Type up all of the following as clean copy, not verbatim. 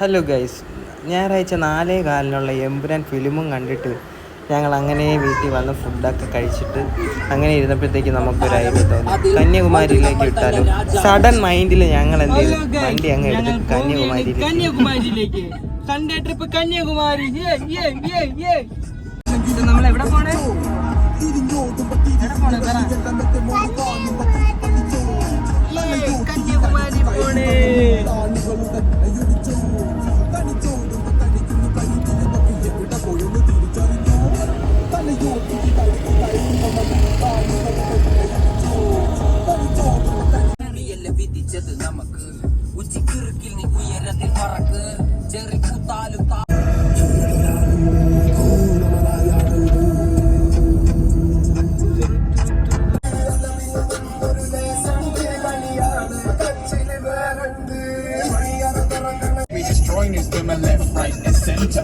Hello guys, ഞായറാഴ്ച 4:15 എമ്പുരാൻ ഫിലിമും കണ്ടിട്ട് ഞങ്ങൾ അങ്ങനെ വീട്ടിൽ വന്ന് ഫുഡൊക്കെ കഴിച്ചിട്ട് അങ്ങനെ ഇരുന്നപ്പോഴത്തേക്ക് നമുക്കൊരു ഐഡിയ തോന്നി കന്യാകുമാരിയിലേക്ക് വിട്ടാലും. സഡൻ മൈൻഡിൽ ഞങ്ങൾ എന്ത് ചെയ്തു, വണ്ടി അങ്ങ് എടുത്ത് കന്യാകുമാരിയിലേക്ക്. Sunday trip Kanyakumari. നമ്മൾ എവിടെ പോണേ? കന്യാകുമാരി പോണേ. നമുക്ക് ഉച്ചിക്കിറുക്കിൽ നീ ഉയരത്തിൽ പറക്ക് cherry കൂത്താലും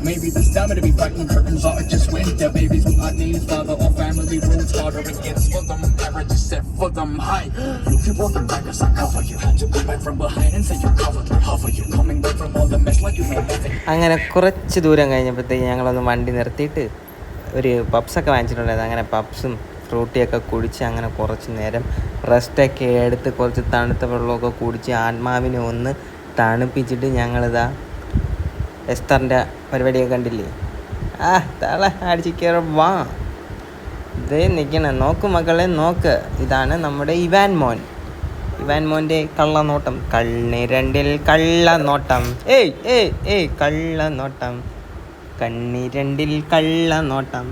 maybe this time to be fighting curtains or just winter babies with our names father or family rules harder it gets for them average is set for them high you keep walking back as I cover you had to come back from behind and say you covered me hover you coming back from all the mess like you know nothing. അങ്ങനെ കുറച്ച് ദൂരം കഴിഞ്ഞപ്പോഴത്തേക്ക് ഞങ്ങളൊന്ന് വണ്ടി നിർത്തിയിട്ട് ഒരു പപ്സൊക്കെ വാങ്ങിച്ചിട്ടുണ്ടായിരുന്നു. അങ്ങനെ പപ്സും ഫ്രൂട്ടിയൊക്കെ കുടിച്ച് അങ്ങനെ കുറച്ച് നേരം റെസ്റ്റൊക്കെ എടുത്ത് കുറച്ച് തണുത്ത വെള്ളമൊക്കെ കുടിച്ച് ആത്മാവിനെ ഒന്ന് തണുപ്പിച്ചിട്ട് ഞങ്ങളിതാ എസ്തറിൻ്റെ പരിപാടിയൊക്കെ കണ്ടില്ലേ? തള അടിച്ച് കയറി വാ. ഇതേ നിൽക്കണം, നോക്ക് മക്കളെ നോക്ക്. ഇതാണ് നമ്മുടെ ഇവാൻ മോൻ്റെ കള്ളനോട്ടം. കണ്ണിരണ്ടിൽ കള്ളനോട്ടം. കള്ളനോട്ടം, കണ്ണിരണ്ടിൽ കള്ളനോട്ടം.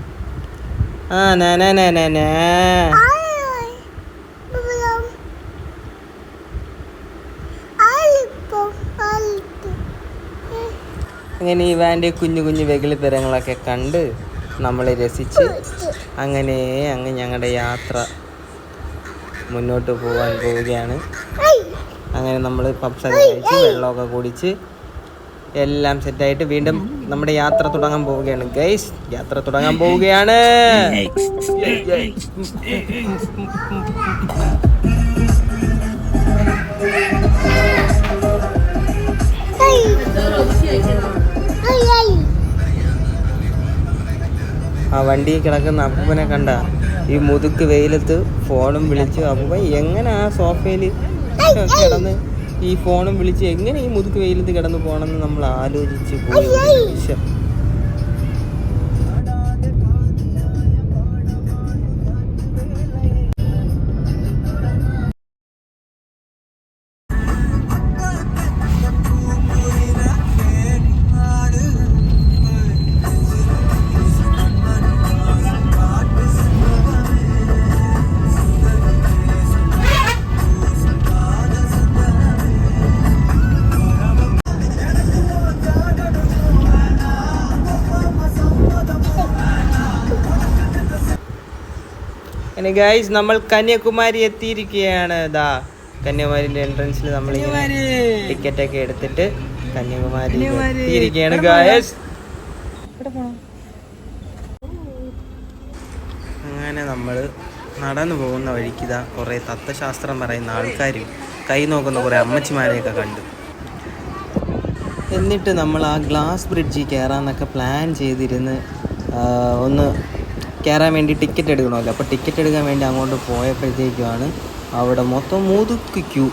അങ്ങനെ ഇവാൻ്റെ കുഞ്ഞു കുഞ്ഞു വെകിളിത്തരങ്ങളൊക്കെ കണ്ട് നമ്മൾ രസിച്ച് അങ്ങനെ ഞങ്ങളുടെ യാത്ര മുന്നോട്ട് പോകാൻ പോവുകയാണ്. അങ്ങനെ നമ്മൾ പപ്സൊക്കെ കഴിച്ച് വെള്ളമൊക്കെ കുടിച്ച് എല്ലാം സെറ്റായിട്ട് വീണ്ടും നമ്മുടെ യാത്ര തുടങ്ങാൻ പോവുകയാണ് ഗൈസ്. യാത്ര തുടങ്ങാൻ പോവുകയാണ്. ആ വണ്ടിയിൽ കിടക്കുന്ന അപ്പൂപ്പനെ കണ്ട ഈ മുതുക്ക് വെയിലത്ത് ഫോണും വിളിച്ച് അപ്പൂപ്പൻ എങ്ങനെ ആ സോഫയിൽ കിടന്ന് ഈ ഫോണും വിളിച്ച് എങ്ങനെ ഈ മുതുക്ക് വെയിലത്ത് കിടന്ന് പോകണമെന്ന് നമ്മൾ ആലോചിച്ച് പോയി. പിന്നെ ഗൈസ്, നമ്മൾ കന്യാകുമാരി എത്തിയിരിക്കുകയാണ്. കന്യാകുമാരിയുടെ എൻട്രൻസിൽ നമ്മൾ ടിക്കറ്റൊക്കെ എടുത്തിട്ട് കന്യാകുമാരി എത്തിയിരിക്കുകയാണ് ഗൈസ്. അങ്ങനെ നമ്മൾ നടന്നു പോകുന്ന വഴിക്ക് കുറേ തത്വശാസ്ത്രം പറയുന്ന ആൾക്കാരും കൈ നോക്കുന്ന കുറേ അമ്മച്ചിമാരെയൊക്കെ കണ്ടു. എന്നിട്ട് നമ്മൾ ആ ഗ്ലാസ് ബ്രിഡ്ജിൽ കയറാമെന്നൊക്കെ പ്ലാൻ ചെയ്തിരുന്ന് ഒന്ന് കയറാൻ വേണ്ടി ടിക്കറ്റ് എടുക്കണമല്ലോ. അപ്പോൾ ടിക്കറ്റ് എടുക്കാൻ വേണ്ടി അങ്ങോട്ട് പോയപ്പോഴത്തേക്കുമാണ് അവിടെ മൊത്തം മുതുക്ക് ക്യൂ.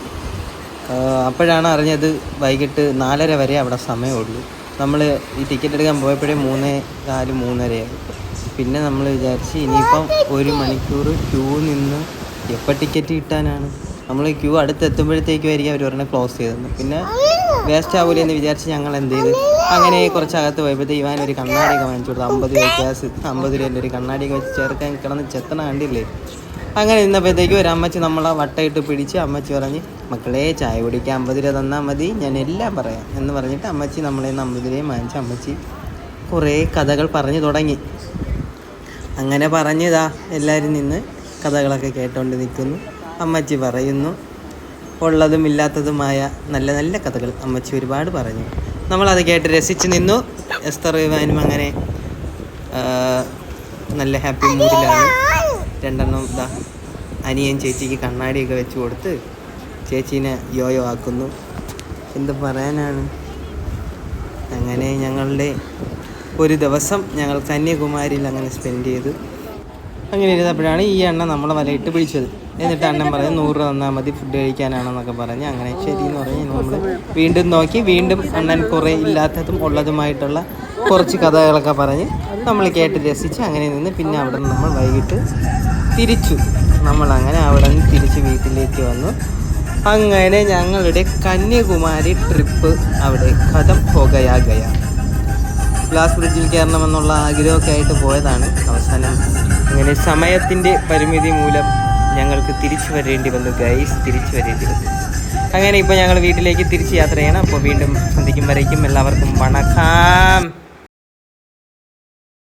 അപ്പോഴാണ് അറിഞ്ഞത് വൈകിട്ട് 4:30 വരെ അവിടെ സമയമുള്ളൂ. നമ്മൾ ഈ ടിക്കറ്റ് എടുക്കാൻ പോയപ്പോഴേ 3:15 3:30 പിന്നെ നമ്മൾ വിചാരിച്ച് ഇനിയിപ്പം 1 മണിക്കൂർ ക്യൂ നിന്ന് എപ്പോൾ ടിക്കറ്റ് കിട്ടാനാണ്. നമ്മൾ ക്യൂ അടുത്തെത്തുമ്പോഴത്തേക്കുമായിരിക്കും അവർ പറഞ്ഞാൽ ക്ലോസ് ചെയ്തത്. പിന്നെ വേസ്റ്റ് ആവില്ല എന്ന് വിചാരിച്ച് ഞങ്ങൾ എന്ത് ചെയ്ത് അങ്ങനെ കുറച്ചകത്ത് പോയപ്പോഴത്തേക്ക് ഇവാൻ ഒരു കണ്ണാടിയൊക്കെ വാങ്ങിച്ചു കൊടുത്തു. 50 രൂപ ഗ്യാസ് 50 രൂപ ഒരു കണ്ണാടിയൊക്കെ വെച്ച് ചേർക്കാൻ കിടന്ന് ചെത്തണ കണ്ടില്ലേ. അങ്ങനെ നിന്നപ്പോഴത്തേക്ക് ഒരു അമ്മച്ചി നമ്മളെ വട്ടയിട്ട് പിടിച്ച് അമ്മച്ചി പറഞ്ഞ്, മക്കളെ ചായ കുടിക്കാൻ 50 രൂപ തന്നാൽ മതി, ഞാൻ എല്ലാം പറയാം എന്ന് പറഞ്ഞിട്ട് അമ്മച്ചി നമ്മളെ 50 രൂപയും വാങ്ങിച്ച് അമ്മച്ചി കുറേ കഥകൾ പറഞ്ഞു തുടങ്ങി. അങ്ങനെ പറഞ്ഞതാ എല്ലാവരും നിന്ന് കഥകളൊക്കെ കേട്ടോണ്ട് നിൽക്കുന്നു. അമ്മച്ചി പറയുന്നു, ഉള്ളതും ഇല്ലാത്തതുമായ നല്ല നല്ല കഥകൾ അമ്മച്ചി ഒരുപാട് പറഞ്ഞു. നമ്മളത് കേട്ട് രസിച്ച് നിന്നു. എസ്തർ ഇവാനും അങ്ങനെ നല്ല ഹാപ്പി മൂഡിലാണ്. 2 അനിയൻ ചേച്ചിക്ക് കണ്ണാടിയൊക്കെ വെച്ച് കൊടുത്ത് ചേച്ചീനെ യോയോ ആക്കുന്നു. എന്ത് പറയാനാണ്. അങ്ങനെ ഞങ്ങളുടെ ഒരു ദിവസം ഞങ്ങൾ കന്യാകുമാരിയിൽ അങ്ങനെ സ്പെൻഡ് ചെയ്തു. അങ്ങനെ ഇരുന്നപ്പോഴാണ് ഈ അണ്ണൻ നമ്മളെ വലയിട്ട് പിടിച്ചത്. എന്നിട്ട് അണ്ണൻ പറഞ്ഞ് 100 രൂപ തന്നാൽ മതി ഫുഡ് കഴിക്കാനാണെന്നൊക്കെ പറഞ്ഞ് അങ്ങനെ ശരിയെന്ന് പറഞ്ഞ് നമ്മൾ വീണ്ടും നോക്കി. വീണ്ടും അണ്ണൻ കുറേ ഇല്ലാത്തതും ഉള്ളതുമായിട്ടുള്ള കുറച്ച് കഥകളൊക്കെ പറഞ്ഞ് നമ്മൾ കേട്ട് രസിച്ച് അങ്ങനെ നിന്ന് പിന്നെ അവിടെ നിന്ന് നമ്മൾ വൈകിട്ട് തിരിച്ചു. നമ്മളങ്ങനെ അവിടെ നിന്ന് തിരിച്ച് വീട്ടിലേക്ക് വന്നു. അങ്ങനെ ഞങ്ങളുടെ കന്യാകുമാരി ട്രിപ്പ് അവിടെ ഖതം ഹോഗയാ. ഗ്ലാസ് ബ്രിഡ്ജിൽ കയറണമെന്നുള്ള ആഗ്രഹമൊക്കെ ആയിട്ട് പോയതാണ്. അവസാനം അങ്ങനെ സമയത്തിൻ്റെ പരിമിതി മൂലം ഞങ്ങൾക്ക് തിരിച്ചു വരേണ്ടി വന്നു ഗൈസ്, തിരിച്ചു വരേണ്ടി വന്നു. അങ്ങനെ ഇപ്പോൾ ഞങ്ങൾ വീട്ടിലേക്ക് തിരിച്ച് യാത്ര ചെയ്യണം. അപ്പോൾ വീണ്ടും സന്ധിക്കും വരയ്ക്കും എല്ലാവർക്കും വണക്കം.